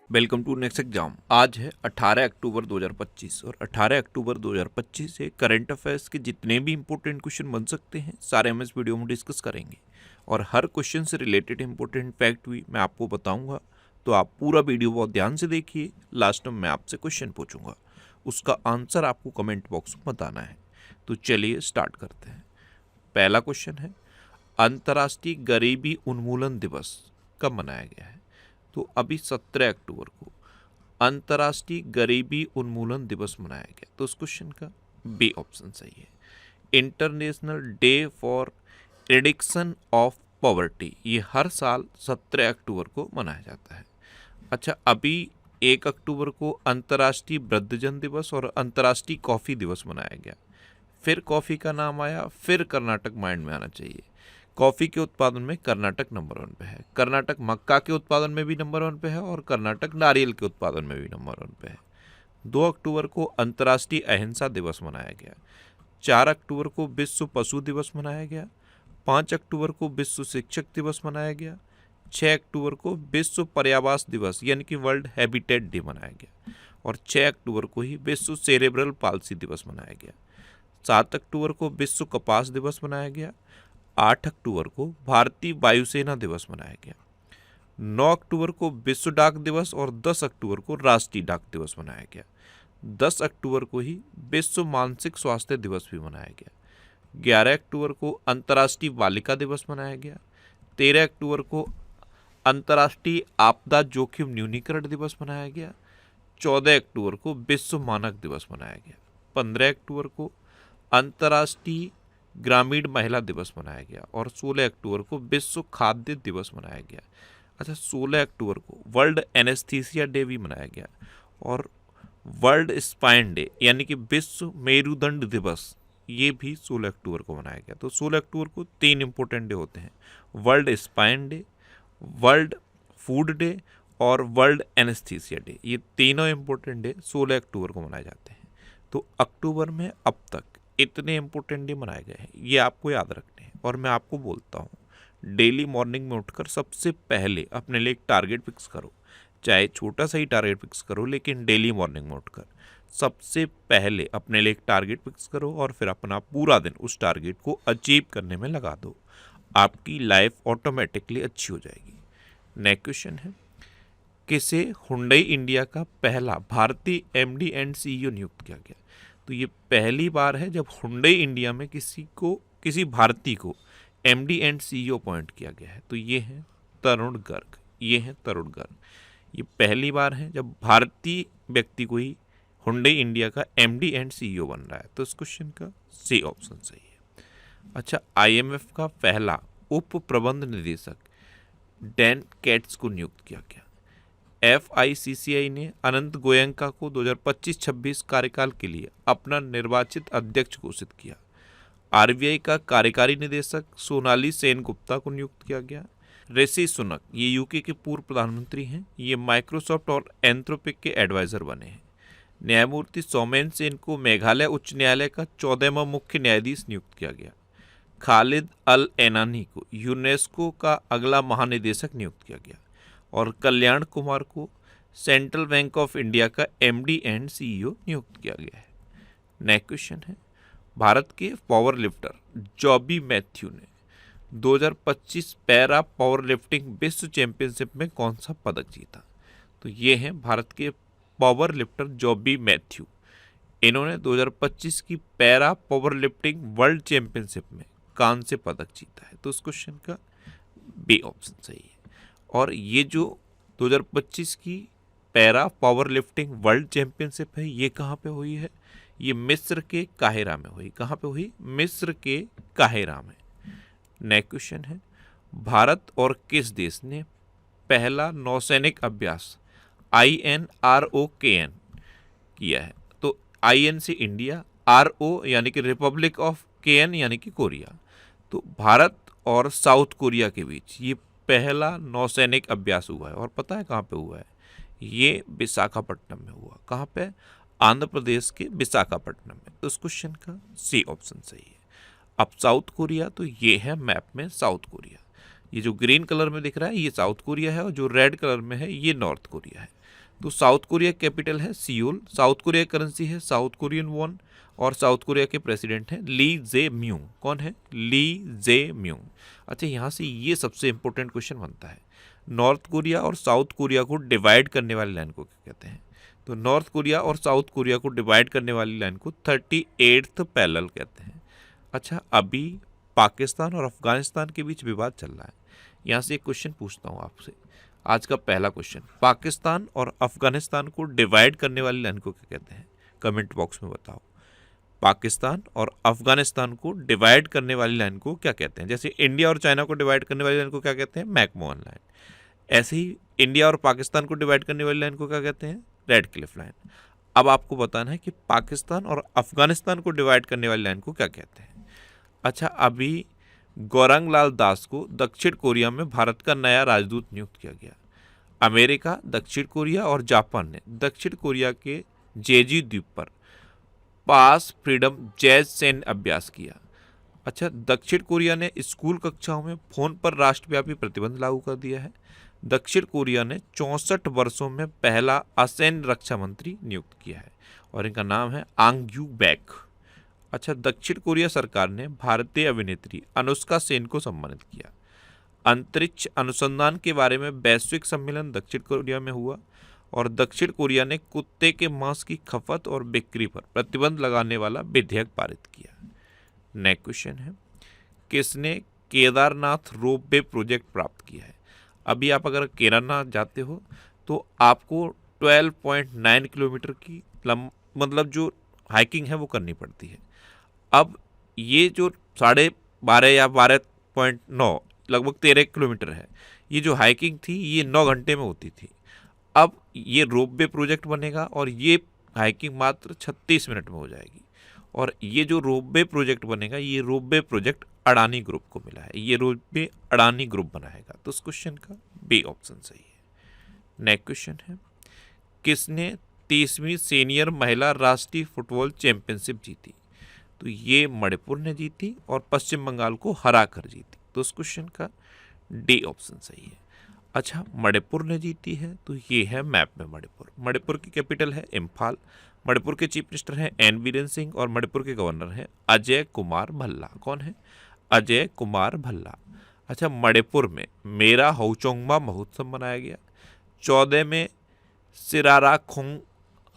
Welcome to next exam. आज है 18 अक्टूबर 2025 और 18 अक्टूबर 2025 से करंट अफेयर्स के जितने भी इंपॉर्टेंट क्वेश्चन बन सकते हैं सारे हम इस वीडियो में डिस्कस करेंगे और हर क्वेश्चन से रिलेटेड इंपॉर्टेंट फैक्ट भी मैं आपको बताऊंगा। तो आप पूरा वीडियो बहुत ध्यान से देखिए। लास्ट में मैं आपसे क्वेश्चन पूछूंगा, उसका आंसर आपको कमेंट बॉक्स में बताना है। तो चलिए स्टार्ट करते हैं। पहला क्वेश्चन है, अंतर्राष्ट्रीय गरीबी उन्मूलन दिवस कब मनाया गया है? तो अभी 17 अक्टूबर को अंतर्राष्ट्रीय गरीबी उन्मूलन दिवस मनाया गया। तो उस क्वेश्चन का बी ऑप्शन सही है। International day for reduction of poverty, ये हर साल 17 अक्टूबर को मनाया जाता है। अच्छा, अभी 1 अक्टूबर को अंतर्राष्ट्रीय वृद्धजन दिवस और अंतर्राष्ट्रीय कॉफ़ी दिवस मनाया गया। फिर कॉफ़ी का नाम आया, फिर कर्नाटक माइंड में आना चाहिए। कॉफ़ी के उत्पादन में कर्नाटक नंबर 1 पे है, कर्नाटक मक्का के उत्पादन में भी नंबर 1 पे है और कर्नाटक नारियल के उत्पादन में भी नंबर 1 पे है। 2 अक्टूबर को अंतर्राष्ट्रीय अहिंसा दिवस मनाया गया। 4 अक्टूबर को विश्व पशु दिवस मनाया गया। 5 अक्टूबर को विश्व शिक्षक दिवस मनाया गया। 6 अक्टूबर को विश्व पर्यावास दिवस यानी कि वर्ल्ड हैबिटेट डे मनाया गया और 6 अक्टूबर को ही विश्व सेरेब्रल पाल्सी दिवस मनाया गया। 7 अक्टूबर को विश्व कपास दिवस मनाया गया। 8 अक्टूबर को भारतीय वायुसेना दिवस मनाया गया। 9 अक्टूबर को विश्व डाक दिवस और 10 अक्टूबर को राष्ट्रीय डाक दिवस मनाया गया। 10 अक्टूबर को ही विश्व मानसिक स्वास्थ्य दिवस भी मनाया गया। 11 अक्टूबर को अंतर्राष्ट्रीय बालिका दिवस मनाया गया। 13 अक्टूबर को अंतर्राष्ट्रीय आपदा जोखिम न्यूनीकरण दिवस मनाया गया। 14 अक्टूबर को विश्व मानक दिवस मनाया गया। 15 अक्टूबर को अंतर्राष्ट्रीय ग्रामीण महिला दिवस मनाया गया और 16 अक्टूबर को विश्व खाद्य दिवस मनाया गया। अच्छा, 16 अक्टूबर को वर्ल्ड एनेस्थीसिया डे भी मनाया गया और वर्ल्ड स्पाइन डे यानी कि विश्व मेरुदंड दिवस ये भी 16 अक्टूबर को मनाया गया। तो 16 अक्टूबर को 3 इंपॉर्टेंट डे होते हैं, world spine day, world food day और वर्ल्ड एनेस्थीसिया डे। ये तीनों इंपॉर्टेंट डे 16 अक्टूबर को मनाए जाते हैं। तो अक्टूबर में अब तक इतने इंपॉर्टेंट डे मनाए गए हैं, ये आपको याद रखने हैं। और मैं आपको बोलता हूँ, डेली मॉर्निंग में उठकर सबसे पहले अपने लिए एक टारगेट फिक्स करो, चाहे छोटा सा ही टारगेट फिक्स करो, लेकिन डेली मॉर्निंग में उठकर सबसे पहले अपने लिए एक टारगेट फिक्स करो और फिर अपना पूरा दिन उस टारगेट को अचीव करने में लगा दो। आपकी लाइफ ऑटोमेटिकली अच्छी हो जाएगी। नेक्स्ट क्वेश्चन है, किसे हुंडई इंडिया का पहला भारतीय एमडी एंड सीईओ नियुक्त किया गया? तो ये पहली बार है जब हुंडई इंडिया में किसी भारतीय को एमडी एंड सीईओ अपॉइंट किया गया है। तो ये है तरुण गर्ग। ये पहली बार है जब भारतीय व्यक्ति को ही हुंडई इंडिया का एमडी एंड सीईओ बन रहा है। तो इस क्वेश्चन का सी ऑप्शन सही है। अच्छा, आईएमएफ का पहला उप प्रबंध निदेशक डैन कैट्स को नियुक्त किया गया। FICCI ने अनंत गोयंका को 2025-26 कार्यकाल के लिए अपना निर्वाचित अध्यक्ष घोषित किया। RBI का कार्यकारी निदेशक सोनाली सेन गुप्ता को नियुक्त किया गया। ऋषि सुनक, ये यूके के पूर्व प्रधानमंत्री हैं, ये माइक्रोसॉफ्ट और एंथ्रोपिक के एडवाइजर बने हैं। न्यायमूर्ति सौमेन सेन को मेघालय उच्च न्यायालय का 14वां मुख्य न्यायाधीश नियुक्त किया गया। खालिद अल एनानी को यूनेस्को का अगला महानिदेशक नियुक्त किया गया और कल्याण कुमार को सेंट्रल बैंक ऑफ इंडिया का एमडी एंड सीईओ नियुक्त किया गया है। नेक्स्ट क्वेश्चन है, भारत के पावर लिफ्टर जॉबी मैथ्यू ने 2025 पैरा पावर लिफ्टिंग विश्व चैंपियनशिप में कौन सा पदक जीता? तो ये हैं भारत के पावर लिफ्टर जॉबी मैथ्यू। इन्होंने 2025 की para power lifting world championship में कांस्य पदक जीता है। तो इस क्वेश्चन का बी ऑप्शन सही है। और ये जो 2025 की para power lifting world championship है, ये कहाँ पे हुई है? ये मिस्र के काहिरा में हुई। कहाँ पे हुई? मिस्र के काहिरा में। नेक्स्ट क्वेश्चन है, भारत और किस देश ने पहला नौसैनिक अभ्यास INROKN किया है? तो IN से इंडिया, RO यानी कि रिपब्लिक ऑफ KN यानी कि कोरिया। तो भारत और साउथ कोरिया के बीच ये पहला नौसैनिक अभ्यास हुआ है। और पता है कहाँ पे हुआ है? ये विशाखापट्टनम में हुआ। कहाँ पे? आंध्र प्रदेश के विशाखापट्टनम में। तो इस क्वेश्चन का सी ऑप्शन सही है। अब साउथ कोरिया, तो ये है मैप में साउथ कोरिया। ये जो ग्रीन कलर में दिख रहा है ये साउथ कोरिया है और जो रेड कलर में है ये नॉर्थ कोरिया है। तो साउथ कोरिया कैपिटल है सियोल, साउथ कोरिया करेंसी है साउथ कोरियन वॉन, और साउथ कोरिया के प्रेसिडेंट हैं ली जे म्यूंग। कौन है? ली जे म्यूंग। अच्छा, यहाँ से ये सबसे इंपॉर्टेंट क्वेश्चन बनता है, नॉर्थ कोरिया और साउथ कोरिया को डिवाइड करने वाली लाइन को क्या कहते हैं? तो नॉर्थ कोरिया और साउथ कोरिया को डिवाइड करने वाली लाइन को 38th पैरेलल कहते हैं। अच्छा, अभी पाकिस्तान और अफगानिस्तान के बीच विवाद चल रहा है। यहाँ से एक क्वेश्चन पूछता हूँ आपसे, आज का पहला क्वेश्चन, पाकिस्तान और अफगानिस्तान को डिवाइड करने वाली लाइन को क्या कहते हैं? कमेंट बॉक्स में बताओ। पाकिस्तान और अफगानिस्तान को डिवाइड करने वाली लाइन को क्या कहते हैं? जैसे इंडिया और चाइना को डिवाइड करने वाली लाइन को क्या कहते हैं? McMahon line. ऐसे ही इंडिया और पाकिस्तान को डिवाइड करने वाली लाइन को क्या कहते हैं? Red Cliff line. अब आपको बताना है कि पाकिस्तान और अफगानिस्तान को डिवाइड करने वाली लाइन को क्या कहते हैं। अच्छा, अभी गौरांग लाल दास को दक्षिण कोरिया में भारत का नया राजदूत नियुक्त किया गया। अमेरिका, दक्षिण कोरिया और जापान ने दक्षिण कोरिया के जेजी द्वीप पर पास फ्रीडम जैज सैन्य अभ्यास किया। अच्छा, दक्षिण कोरिया ने स्कूल कक्षाओं में फोन पर राष्ट्रव्यापी प्रतिबंध लागू कर दिया है। दक्षिण कोरिया ने 64 वर्षों में पहला असैन्य रक्षा मंत्री नियुक्त किया है और इनका नाम है आंग यू बैक। अच्छा, दक्षिण कोरिया सरकार ने भारतीय अभिनेत्री अनुष्का सेन को सम्मानित किया। अंतरिक्ष अनुसंधान के बारे में वैश्विक सम्मेलन दक्षिण कोरिया में हुआ और दक्षिण कोरिया ने कुत्ते के मांस की खपत और बिक्री पर प्रतिबंध लगाने वाला विधेयक पारित किया। नेक्स्ट क्वेश्चन है, किसने केदारनाथ रोपवे प्रोजेक्ट प्राप्त किया है? अभी आप अगर केदारनाथ जाते हो तो आपको 12.9 किलोमीटर की मतलब जो हाइकिंग है वो करनी पड़ती है। अब ये जो 12.5 या 12.9 लगभग 13 किलोमीटर है, ये जो हाइकिंग थी ये 9 घंटे में होती थी। अब ये रोपवे प्रोजेक्ट बनेगा और ये हाइकिंग मात्र 36 मिनट में हो जाएगी। और ये जो रोपवे प्रोजेक्ट बनेगा, ये रोपवे प्रोजेक्ट अडानी ग्रुप को मिला है, ये रोपवे अडानी ग्रुप बनाएगा। तो इस क्वेश्चन का बी ऑप्शन सही है। नेक्स्ट क्वेश्चन है, किसने 30वीं सीनियर महिला राष्ट्रीय फुटबॉल चैंपियनशिप जीती? तो ये मणिपुर ने जीती और पश्चिम बंगाल को हरा कर जीती। तो इस क्वेश्चन का डी ऑप्शन सही है। अच्छा, मणिपुर ने जीती है तो ये है मैप में मणिपुर। मणिपुर की कैपिटल है इम्फाल। मणिपुर के चीफ मिनिस्टर हैं एन बीरेन सिंह और मणिपुर के गवर्नर हैं अजय कुमार भल्ला। कौन है? अजय कुमार भल्ला। अच्छा, मणिपुर में मेरा हौचोंगमा महोत्सव मनाया गया। 14 में सिराराखोंग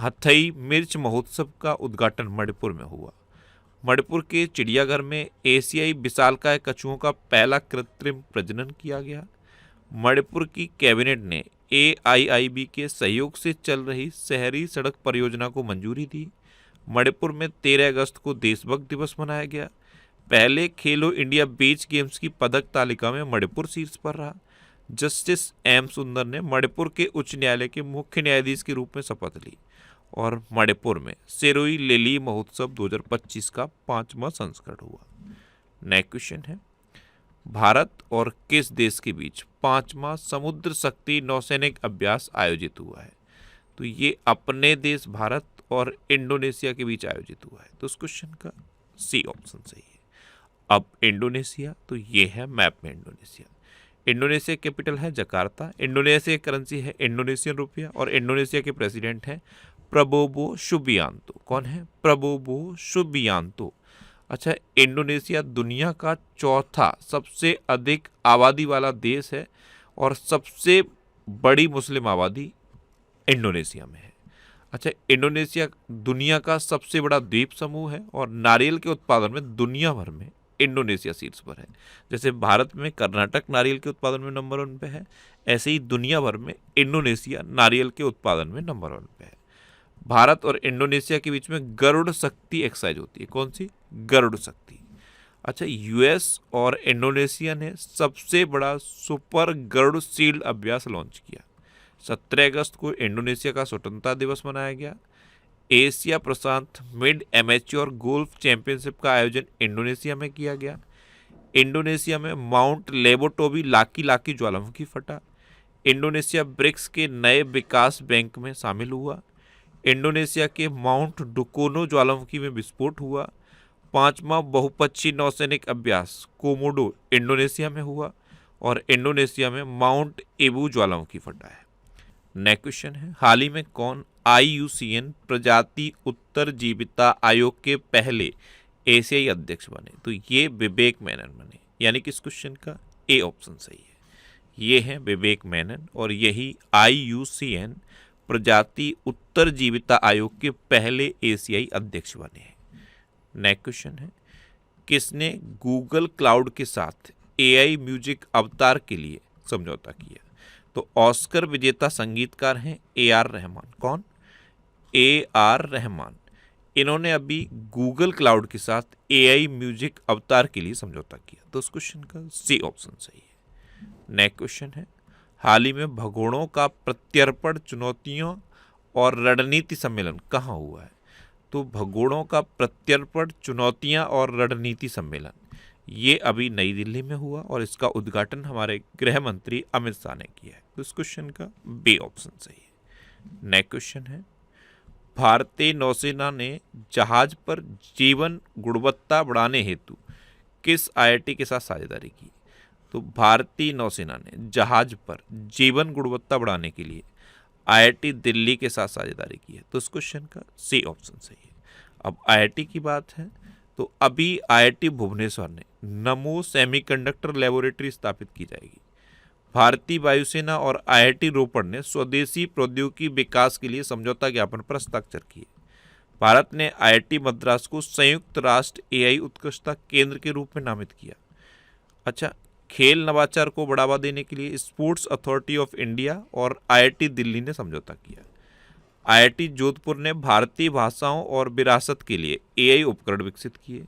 हथई मिर्च महोत्सव का उद्घाटन मणिपुर में हुआ। मणिपुर के चिड़ियाघर में एशियाई विशालकाय कछुओं का पहला कृत्रिम प्रजनन किया गया। मणिपुर की कैबिनेट ने AIIB के सहयोग से चल रही शहरी सड़क परियोजना को मंजूरी दी। मणिपुर में 13 अगस्त को देशभक्त दिवस मनाया गया। पहले खेलो इंडिया बीच गेम्स की पदक तालिका में मणिपुर शीर्ष पर रहा। जस्टिस M सुंदर ने मणिपुर के उच्च न्यायालय के मुख्य न्यायाधीश के रूप में शपथ ली। और मणिपुर में सिरोई लिली महोत्सव 2025 का 5वां संस्करण हुआ। नेक्स्ट क्वेश्चन है, भारत और किस देश के बीच 5वां समुद्र शक्ति नौसैनिक अभ्यास आयोजित हुआ है? तो ये अपने देश भारत और इंडोनेशिया के बीच आयोजित हुआ है। तो उस क्वेश्चन का सी ऑप्शन सही है। अब इंडोनेशिया, तो ये है मैप में इंडोनेशिया। इंडोनेशिया कैपिटल है जकार्ता। इंडोनेशिया की करेंसी है इंडोनेशियन रुपया और इंडोनेशिया के प्रेसिडेंट हैं प्रबोवो सुबियांतो। कौन है? Prabowo Subianto. अच्छा, इंडोनेशिया दुनिया का चौथा सबसे अधिक आबादी वाला देश है और सबसे बड़ी मुस्लिम आबादी इंडोनेशिया में है। अच्छा, इंडोनेशिया दुनिया का सबसे बड़ा द्वीप समूह है और नारियल के उत्पादन में दुनिया भर में इंडोनेशिया शीर्ष पर है। जैसे भारत में कर्नाटक नारियल के उत्पादन में नंबर 1 पे है, ऐसे ही दुनिया भर में इंडोनेशिया नारियल के उत्पादन में नंबर 1 पे है। भारत और इंडोनेशिया के बीच में गरुड़ शक्ति एक्सरसाइज होती है। कौन सी? गरुड़ शक्ति। अच्छा, US और इंडोनेशिया ने सबसे बड़ा सुपर गरुड़ शील्ड अभ्यास लॉन्च किया। 17 अगस्त को इंडोनेशिया का स्वतंत्रता दिवस मनाया गया। एशिया प्रशांत मिड एमेच्योर गोल्फ चैंपियनशिप का आयोजन इंडोनेशिया में किया गया। इंडोनेशिया में माउंट लेबोटोबी लाकी लाकी ज्वालामुखी फटा। इंडोनेशिया ब्रिक्स के नए विकास बैंक में शामिल हुआ। इंडोनेशिया के माउंट डुकोनो ज्वालामुखी में विस्फोट हुआ। 5वां बहुपक्षीय नौसैनिक अभ्यास कोमोडो इंडोनेशिया में हुआ और इंडोनेशिया में माउंट एबू ज्वालामुखी फटा है। नेक्स्ट क्वेश्चन है, हाल ही में कौन IUCN प्रजाति उत्तरजीविता आयोग के पहले एशियाई अध्यक्ष बने? तो ये विवेक मेनन बने, यानी कि इस क्वेश्चन का ए ऑप्शन सही है। ये है विवेक मेनन और यही IUCN प्रजाति उत्तरजीविता आयोग के पहले एशियाई अध्यक्ष बने हैं। नेक्स्ट क्वेश्चन है, किसने गूगल क्लाउड के साथ AI म्यूजिक अवतार के लिए समझौता किया? तो ऑस्कर विजेता संगीतकार हैं AR रहमान। कौन? AR रहमान। इन्होंने अभी गूगल क्लाउड के साथ AI म्यूजिक अवतार के लिए समझौता किया। तो उस क्वेश्चन का सी ऑप्शन सही है। नेक्स्ट क्वेश्चन है, हाल ही में भगोड़ों का प्रत्यर्पण चुनौतियों और रणनीति सम्मेलन कहाँ हुआ है? तो भगोड़ों का प्रत्यर्पण चुनौतियां और रणनीति सम्मेलन ये अभी नई दिल्ली में हुआ और इसका उद्घाटन हमारे गृह मंत्री अमित शाह ने किया है। तो इस क्वेश्चन का बी ऑप्शन सही है। नेक्स्ट क्वेश्चन है, भारतीय नौसेना ने जहाज पर जीवन गुणवत्ता बढ़ाने हेतु किस IIT के साथ साझेदारी की? तो भारतीय नौसेना ने जहाज पर जीवन गुणवत्ता बढ़ाने के लिए IIT दिल्ली के साथ साझेदारी की है। तो इस क्वेश्चन का सी ऑप्शन सही है। अब IIT की बात है तो अभी IIT भुवनेश्वर ने नमो सेमीकंडक्टर लेबोरेटरी स्थापित की जाएगी। भारतीय वायुसेना और IIT रोपड़ ने स्वदेशी प्रौद्योगिकी विकास के लिए समझौता ज्ञापन पर हस्ताक्षर किए। भारत ने IIT मद्रास को संयुक्त राष्ट्र AI उत्कृष्टता केंद्र के रूप में नामित किया। अच्छा, खेल नवाचार को बढ़ावा देने के लिए स्पोर्ट्स अथॉरिटी ऑफ इंडिया और IIT दिल्ली ने समझौता किया। IIT जोधपुर ने भारतीय भाषाओं और विरासत के लिए AI उपकरण विकसित किए।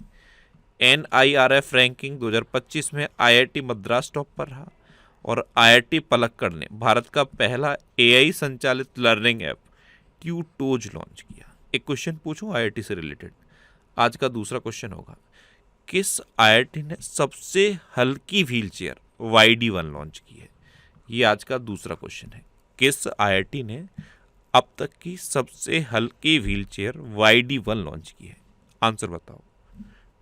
NIRF रैंकिंग 2025 में IIT मद्रास टॉप पर रहा और IIT पलक्कड़ ने भारत का पहला AI संचालित लर्निंग ऐप ट्यूटोज लॉन्च किया। एक क्वेश्चन पूछूं IIT से रिलेटेड, आज का दूसरा क्वेश्चन होगा, किस IIT ने सबसे हल्की व्हील चेयर YD1 लॉन्च की है? ये आज का दूसरा क्वेश्चन है, किस IIT ने अब तक की सबसे हल्की व्हील चेयर YD1 लॉन्च की है? आंसर बताओ।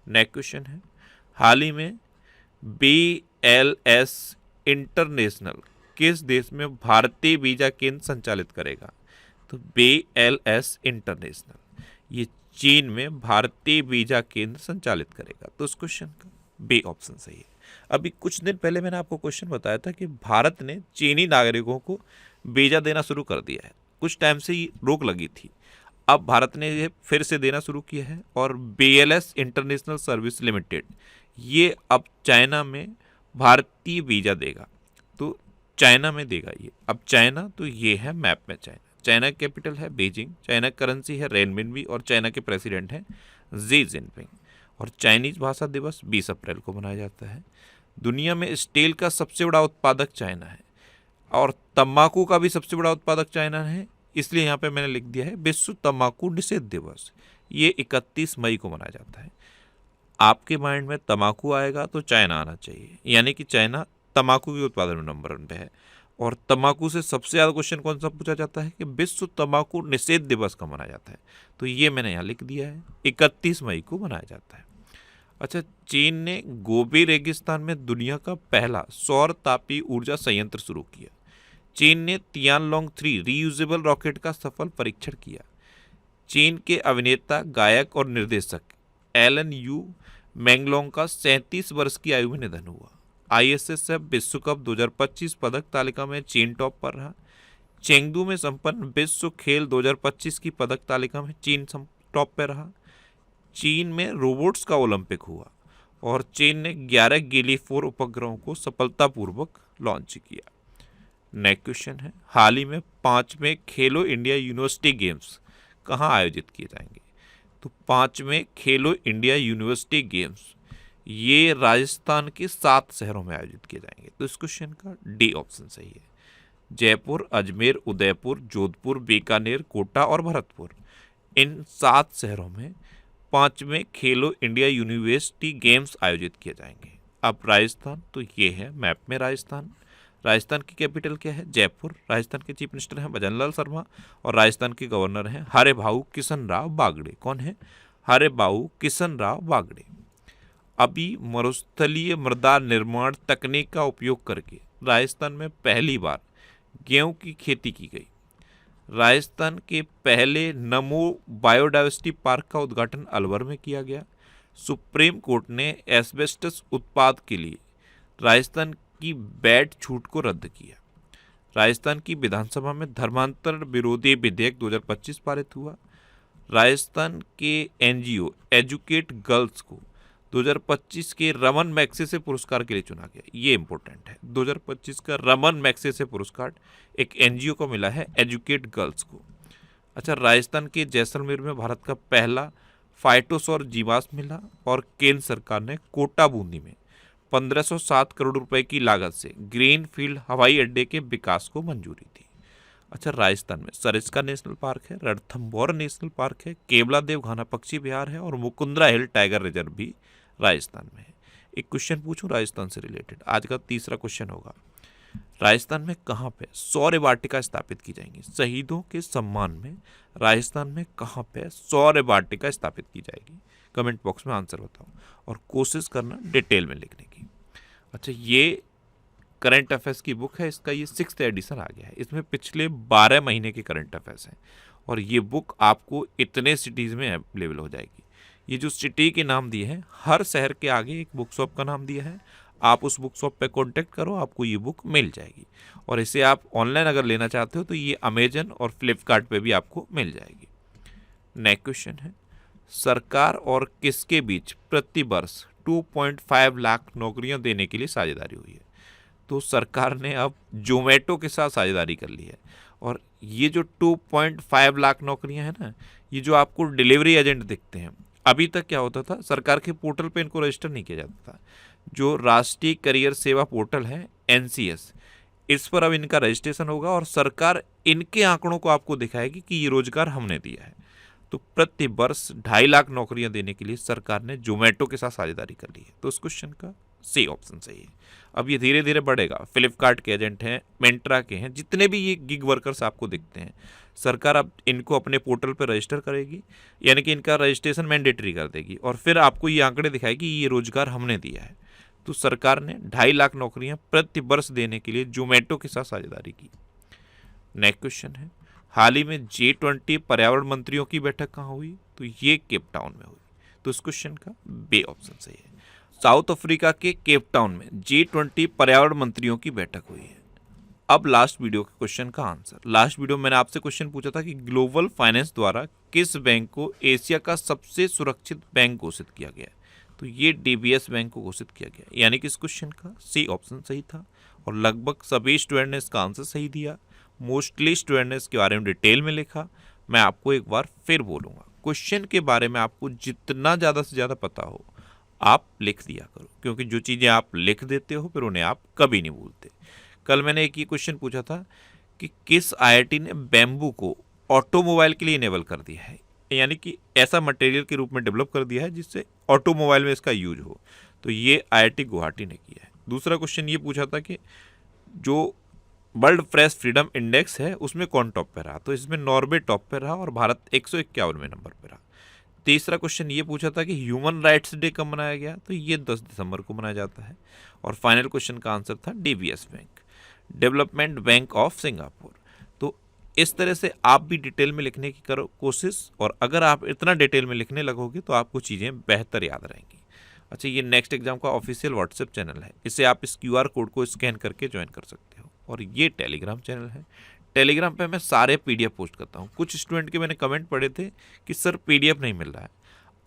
नेक्स्ट क्वेश्चन है, हाल ही में BLS इंटरनेशनल किस देश में भारतीय वीजा केंद्र संचालित करेगा? तो BLS इंटरनेशनल ये चीन में भारतीय वीजा केंद्र संचालित करेगा। तो इस क्वेश्चन का बी ऑप्शन सही है। अभी कुछ दिन पहले मैंने आपको क्वेश्चन बताया था कि भारत ने चीनी नागरिकों को वीजा देना शुरू कर दिया है। कुछ टाइम से ही रोक लगी थी, अब भारत ने ये फिर से देना शुरू किया है और BLS इंटरनेशनल सर्विस लिमिटेड ये अब चाइना में भारतीय वीजा देगा। तो चाइना में देगा ये। अब चाइना तो ये है मैप में चाइना की कैपिटल है बीजिंग, चाइना करेंसी है रेनमिनबी और चाइना के प्रेसिडेंट हैं जी जिनपिंग। और चाइनीज भाषा दिवस 20 अप्रैल को मनाया जाता है। दुनिया में स्टील का सबसे बड़ा उत्पादक चाइना है और तंबाकू का भी सबसे बड़ा उत्पादक चाइना है, इसलिए यहाँ पे मैंने लिख दिया है विश्व तंबाकू निषेध दिवस। ये 31 मई को मनाया जाता है। आपके माइंड में तंबाकू आएगा तो चाइना आना चाहिए, यानी कि चाइना तंबाकू के उत्पादन में नंबर 1 पे है। और तंबाकू से सबसे ज़्यादा क्वेश्चन कौन सा पूछा जाता है कि विश्व तंबाकू निषेध दिवस कब मनाया जाता है? तो ये मैंने यहाँ लिख दिया है 31 मई को मनाया जाता है। अच्छा, चीन ने गोबी रेगिस्तान में दुनिया का पहला सौर तापीय ऊर्जा संयंत्र शुरू किया। चीन ने तियानलोंग 3 रीयूजेबल रॉकेट का सफल परीक्षण किया। चीन के अभिनेता, गायक और निर्देशक एलन यू मैंगलोंग का 37 वर्ष की आयु में निधन हुआ। ISSF विश्व कप 2025 पदक तालिका में चीन टॉप पर रहा। चेंगडू में संपन्न विश्व खेल 2025 की पदक तालिका में चीन टॉप पर रहा। चीन में रोबोट्स का ओलंपिक हुआ और चीन ने 11 गैलीलियो उपग्रहों को सफलतापूर्वक लॉन्च किया। नेक्स्ट क्वेश्चन है, हाल ही में 5वें खेलो इंडिया यूनिवर्सिटी गेम्स कहाँ आयोजित किए जाएंगे? तो 5वें खेलो इंडिया यूनिवर्सिटी गेम्स ये राजस्थान के 7 शहरों में आयोजित किए जाएंगे। तो इस क्वेश्चन का डी ऑप्शन सही है। जयपुर, अजमेर, उदयपुर, जोधपुर, बीकानेर, कोटा और भरतपुर, इन 7 शहरों में 5वें खेलो इंडिया यूनिवर्सिटी गेम्स आयोजित किए जाएंगे। अब राजस्थान तो ये है मैप में राजस्थान की कैपिटल क्या है? जयपुर। राजस्थान के चीफ मिनिस्टर हैं भजनलाल शर्मा और राजस्थान के गवर्नर हैं हरेभाऊ किशन राव बागड़े। कौन है? हरेभाऊ किशन राव बागड़े। अभी मरुस्थलीय मृदा निर्माण तकनीक का उपयोग करके राजस्थान में पहली बार गेहूं की खेती की गई। राजस्थान के पहले नमो बायोडाइवर्सिटी पार्क का उद्घाटन अलवर में किया गया। सुप्रीम कोर्ट ने एस्बेस्टस उत्पाद के लिए राजस्थान की वैट छूट को रद्द किया। राजस्थान की विधानसभा में धर्मांतरण विरोधी विधेयक 2025 पारित हुआ। राजस्थान के एनजीओ एजुकेट गर्ल्स को 2025 के रमन मैग्सेसे पुरस्कार के लिए चुना गया। ये इंपॉर्टेंट है, 2025 का रमन मैग्सेसे पुरस्कार एक एनजीओ को मिला है, एजुकेट गर्ल्स को। अच्छा, राजस्थान के जैसलमेर में भारत का पहला फाइटोसौर जीवाश्म मिला और केंद्र सरकार ने कोटा बूंदी में 1507 करोड़ रुपए की लागत से ग्रीन फील्ड हवाई अड्डे के विकास को मंजूरी दी। अच्छा, राजस्थान में सरिस्का नेशनल पार्क है, रणथंभौर नेशनल पार्क है, केवलादेव घाना पक्षी विहार है और मुकुंदरा हिल टाइगर रिजर्व भी राजस्थान में है। एक क्वेश्चन पूछूं राजस्थान से रिलेटेड, आज का तीसरा क्वेश्चन होगा, राजस्थान में कहाँ पे सौर वाटिका स्थापित की जाएंगी? शहीदों के सम्मान में राजस्थान में कहाँ पे सौर वाटिका स्थापित की जाएगी? कमेंट बॉक्स में आंसर बताओ और कोशिश करना डिटेल में लिखने की। अच्छा, ये करंट अफेयर्स की बुक है, इसका ये 6th एडिशन आ गया है। इसमें पिछले 12 महीने के करंट अफेयर्स हैं और ये बुक आपको इतने सिटीज़ में अवेलेबल हो जाएगी। ये जो सिटी के नाम दिए हैं, हर शहर के आगे एक बुक शॉप का नाम दिया है, आप उस बुक शॉप पे कांटेक्ट करो, आपको ये बुक मिल जाएगी। और इसे आप ऑनलाइन अगर लेना चाहते हो तो ये अमेजन और फ्लिपकार्ट पे भी आपको मिल जाएगी। नेक्स्ट क्वेश्चन है, सरकार और किसके बीच प्रति वर्ष 2.5 लाख नौकरियां देने के लिए साझेदारी हुई है? तो सरकार ने अब जोमेटो के साथ साझेदारी कर ली है और ये जो 2.5 लाख नौकरियां हैं ना, ये जो आपको डिलीवरी एजेंट दिखते हैं, अभी तक क्या होता था, सरकार के पोर्टल पे इनको रजिस्टर नहीं किया जाता था। जो राष्ट्रीय करियर सेवा पोर्टल है एनसीएस, इस पर अब इनका रजिस्ट्रेशन होगा और सरकार इनके आंकड़ों को आपको दिखाएगी कि ये रोजगार हमने दिया है। तो प्रति वर्ष 2.5 लाख नौकरियां देने के लिए सरकार ने जोमेटो के साथ साझेदारी कर ली है। तो उस क्वेश्चन का सी ऑप्शन सही है। अब ये धीरे धीरे बढ़ेगा, फ्लिपकार्ट के एजेंट हैं, मिंत्रा के हैं, जितने भी ये गिग वर्कर्स आपको दिखते हैं, सरकार अब इनको अपने पोर्टल पर रजिस्टर करेगी, यानी कि इनका रजिस्ट्रेशन मैंडेटरी कर देगी और फिर आपको ये आंकड़े दिखाएगी ये रोजगार हमने दिया है। तो सरकार ने 2.5 लाख नौकरियां प्रति वर्ष देने के लिए जोमेटो के साथ साझेदारी की। नेक्स्ट क्वेश्चन है, हाल ही में G20 पर्यावरण मंत्रियों की बैठक कहाँ हुई? तो ये केप टाउन में हुई। तो इस क्वेश्चन का बी ऑप्शन सही है। साउथ अफ्रीका के केप टाउन में G20 पर्यावरण मंत्रियों की बैठक हुई है। अब लास्ट वीडियो के क्वेश्चन का आंसर। लास्ट वीडियो में मैंने आपसे क्वेश्चन पूछा था कि ग्लोबल फाइनेंस द्वारा किस बैंक को एशिया का सबसे सुरक्षित बैंक घोषित किया गया? तो ये DBS बैंक को घोषित किया गया, यानी कि इस क्वेश्चन का सी ऑप्शन सही था और लगभग सभी स्टूडेंट ने इसका आंसर सही दिया। मोस्टली स्टूडेंट ने इसके बारे में डिटेल में लिखा। मैं आपको एक बार फिर बोलूँगा, क्वेश्चन के बारे में आपको जितना ज़्यादा से ज़्यादा पता हो आप लिख दिया करो, क्योंकि जो चीज़ें आप लिख देते हो फिर उन्हें आप कभी नहीं भूलते। कल मैंने एक ये क्वेश्चन पूछा था कि किस IIT ने बैम्बू को ऑटोमोबाइल के लिए इनेबल कर दिया है, यानी कि ऐसा मटेरियल के रूप में डेवलप कर दिया है जिससे ऑटोमोबाइल में इसका यूज हो। तो ये IIT गुवाहाटी ने किया है। दूसरा क्वेश्चन ये पूछा था कि जो वर्ल्ड प्रेस फ्रीडम इंडेक्स है उसमें कौन टॉप पे रहा? तो इसमें नॉर्वे टॉप पे रहा और भारत 151वें नंबर पे रहा। तीसरा क्वेश्चन ये पूछा था कि ह्यूमन राइट्स डे कब मनाया गया? तो ये 10 दिसंबर को मनाया जाता है। और फाइनल क्वेश्चन का आंसर था DBS bank, development bank of Singapore. तो इस तरह से आप भी डिटेल में लिखने की करो कोशिश, और अगर आप इतना डिटेल में लिखने लगोगे तो आपको चीज़ें बेहतर याद रहेंगी। अच्छा, ये नेक्स्ट एग्जाम का ऑफिशियल व्हाट्सएप चैनल है, इसे आप इस QR कोड को स्कैन करके ज्वाइन कर सकते हो। और ये टेलीग्राम चैनल है, टेलीग्राम पे मैं सारे PDF पोस्ट करता हूँ। कुछ स्टूडेंट के मैंने कमेंट पढ़े थे कि सर PDF नहीं मिल रहा है।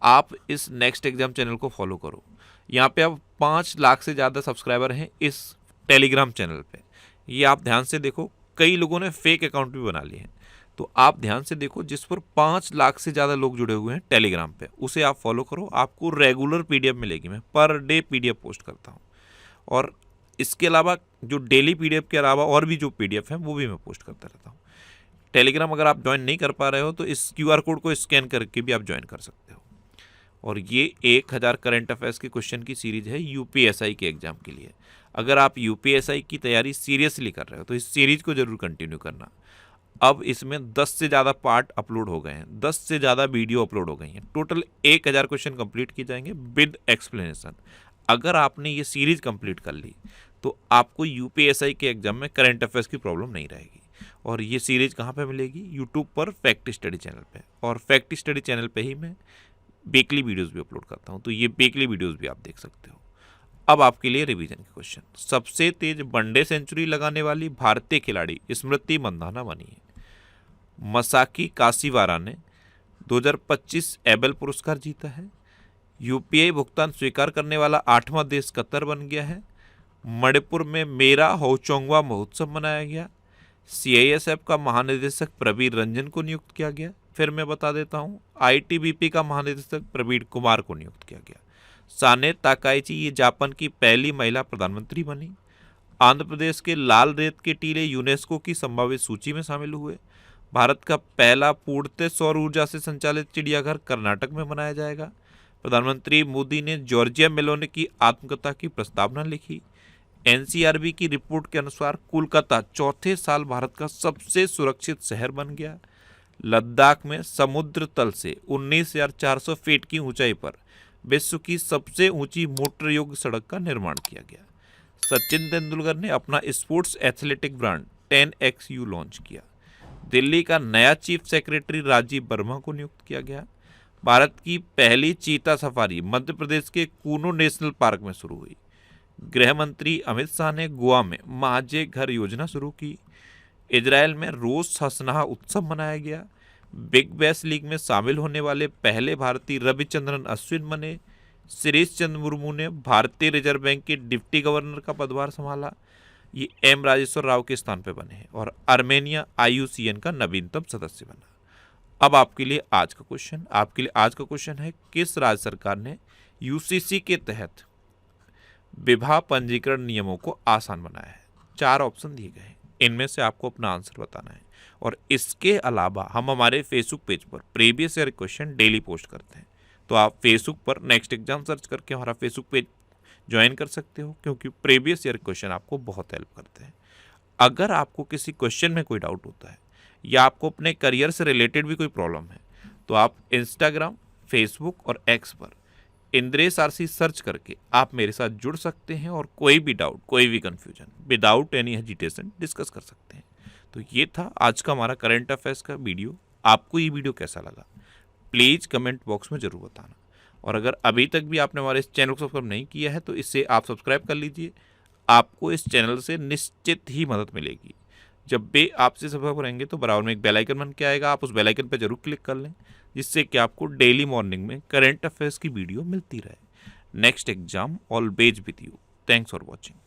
आप इस नेक्स्ट एग्जाम चैनल को फॉलो करो, यहाँ पे अब 5 लाख से ज़्यादा सब्सक्राइबर हैं इस टेलीग्राम चैनल पे। ये आप ध्यान से देखो, कई लोगों ने फेक अकाउंट भी बना लिए हैं, तो आप ध्यान से देखो, जिस पर 5 लाख से ज़्यादा लोग जुड़े हुए हैं टेलीग्राम पे, उसे आप फॉलो करो। आपको रेगुलर PDF मिलेगी, मैं पर डे PDF पोस्ट करता हूँ। और इसके अलावा जो डेली PDF के अलावा और भी जो PDF हैं वो भी मैं पोस्ट करता रहता हूँ। टेलीग्राम अगर आप ज्वाइन नहीं कर पा रहे हो तो इस QR कोड को स्कैन करके भी आप ज्वाइन कर सकते हो। और ये 1000 करंट अफेयर्स की क्वेश्चन की सीरीज है UPSI के एग्जाम के लिए। अगर आप UPSI की तैयारी सीरियसली कर रहे हो तो इस सीरीज को जरूर कंटिन्यू करना। अब इसमें 10 से ज़्यादा पार्ट अपलोड हो गए हैं, 10 से ज़्यादा वीडियो अपलोड हो गई हैं। टोटल 1000 क्वेश्चन कंप्लीट किए जाएंगे विद एक्सप्लेनेशन। अगर आपने ये सीरीज कंप्लीट कर ली तो आपको UPSI के एग्जाम में करंट अफेयर्स की प्रॉब्लम नहीं रहेगी। और ये सीरीज कहाँ पे मिलेगी? यूट्यूब पर फैक्ट स्टडी चैनल पे। और फैक्ट स्टडी चैनल पे ही मैं वीकली वीडियोस भी अपलोड करता हूँ, तो ये वीकली वीडियोस भी आप देख सकते हो। अब आपके लिए रिवीजन के क्वेश्चन। सबसे तेज वनडे सेंचुरी लगाने वाली भारतीय खिलाड़ी स्मृति मंधाना बनी है। मसाकी काशीवारा ने 2025 एबेल पुरस्कार जीता है। यूपीआई भुगतान स्वीकार करने वाला 8वां देश कतर बन गया है। मणिपुर में मेरा होचोंगवा महोत्सव मनाया गया। सीआईएसएफ का महानिदेशक प्रवीण रंजन को नियुक्त किया गया। फिर मैं बता देता हूँ, आईटीबीपी का महानिदेशक प्रवीण कुमार को नियुक्त किया गया। साने ताकाइची ये जापान की पहली महिला प्रधानमंत्री बनी। आंध्र प्रदेश के लाल रेत के टीले यूनेस्को की संभावित सूची में शामिल हुए। भारत का पहला पूर्णतः सौर ऊर्जा से संचालित चिड़ियाघर कर्नाटक में बनाया जाएगा। प्रधानमंत्री मोदी ने जॉर्जिया मेलोनी की आत्मकथा की प्रस्तावना लिखी। एनसीआरबी की रिपोर्ट के अनुसार कोलकाता चौथे साल भारत का सबसे सुरक्षित शहर बन गया। लद्दाख में समुद्र तल से 19,400 फीट की ऊंचाई पर विश्व की सबसे ऊंची मोटर योग्य सड़क का निर्माण किया गया। सचिन तेंदुलकर ने अपना sports athletic brand 10XU launch किया। दिल्ली का नया चीफ सेक्रेटरी राजीव वर्मा को नियुक्त किया गया। भारत की पहली चीता सफारी मध्य प्रदेश के कूनो नेशनल पार्क में शुरू हुई। गृह मंत्री अमित शाह ने गोवा में माझे घर योजना शुरू की। इजरायल में रोज हसनाह उत्सव मनाया गया। बिग बैश लीग में शामिल होने वाले पहले भारतीय रविचंद्रन अश्विन बने। शिरीष चंद्र मुर्मू ने भारतीय रिजर्व बैंक के डिप्टी गवर्नर का पदभार संभाला। ये एम राजेश्वर राव के स्थान पर बने हैं। और आर्मेनिया IUCN का नवीनतम सदस्य बना। अब आपके लिए आज का क्वेश्चन है, किस राज्य सरकार ने UCC के तहत विवाह पंजीकरण नियमों को आसान बनाया है? 4 ऑप्शन दिए गए हैं, इनमें से आपको अपना आंसर बताना है। और इसके अलावा हम हमारे फेसबुक पेज पर previous year question daily post करते हैं, तो आप फेसबुक पर नेक्स्ट एग्जाम सर्च करके हमारा फेसबुक पेज ज्वाइन कर सकते हो, क्योंकि प्रीवियस ईयर क्वेश्चन आपको बहुत हेल्प करते हैं। अगर आपको किसी क्वेश्चन में कोई डाउट होता है या आपको अपने करियर से रिलेटेड भी कोई प्रॉब्लम है, तो आप इंस्टाग्राम, फेसबुक और एक्स पर इंद्रेश RC सर्च करके आप मेरे साथ जुड़ सकते हैं और कोई भी डाउट, कोई भी confusion without any hesitation discuss कर सकते हैं। तो ये था आज का हमारा करंट अफेयर्स का वीडियो। आपको ये वीडियो कैसा लगा प्लीज़ कमेंट बॉक्स में ज़रूर बताना। और अगर अभी तक भी आपने हमारे इस चैनल को सब्सक्राइब नहीं किया है तो इसे आप सब्सक्राइब कर लीजिए। आपको इस चैनल से निश्चित ही मदद मिलेगी। जब भी आपसे सब्सक्राइब करेंगे तो बराबर में एक बेल आइकन बन के आएगा, आप उस बेल आइकन पर जरूर क्लिक कर लें, जिससे कि आपको डेली मॉर्निंग में करंट अफेयर्स की वीडियो मिलती रहे। Next exam always with you. Thanks for watching.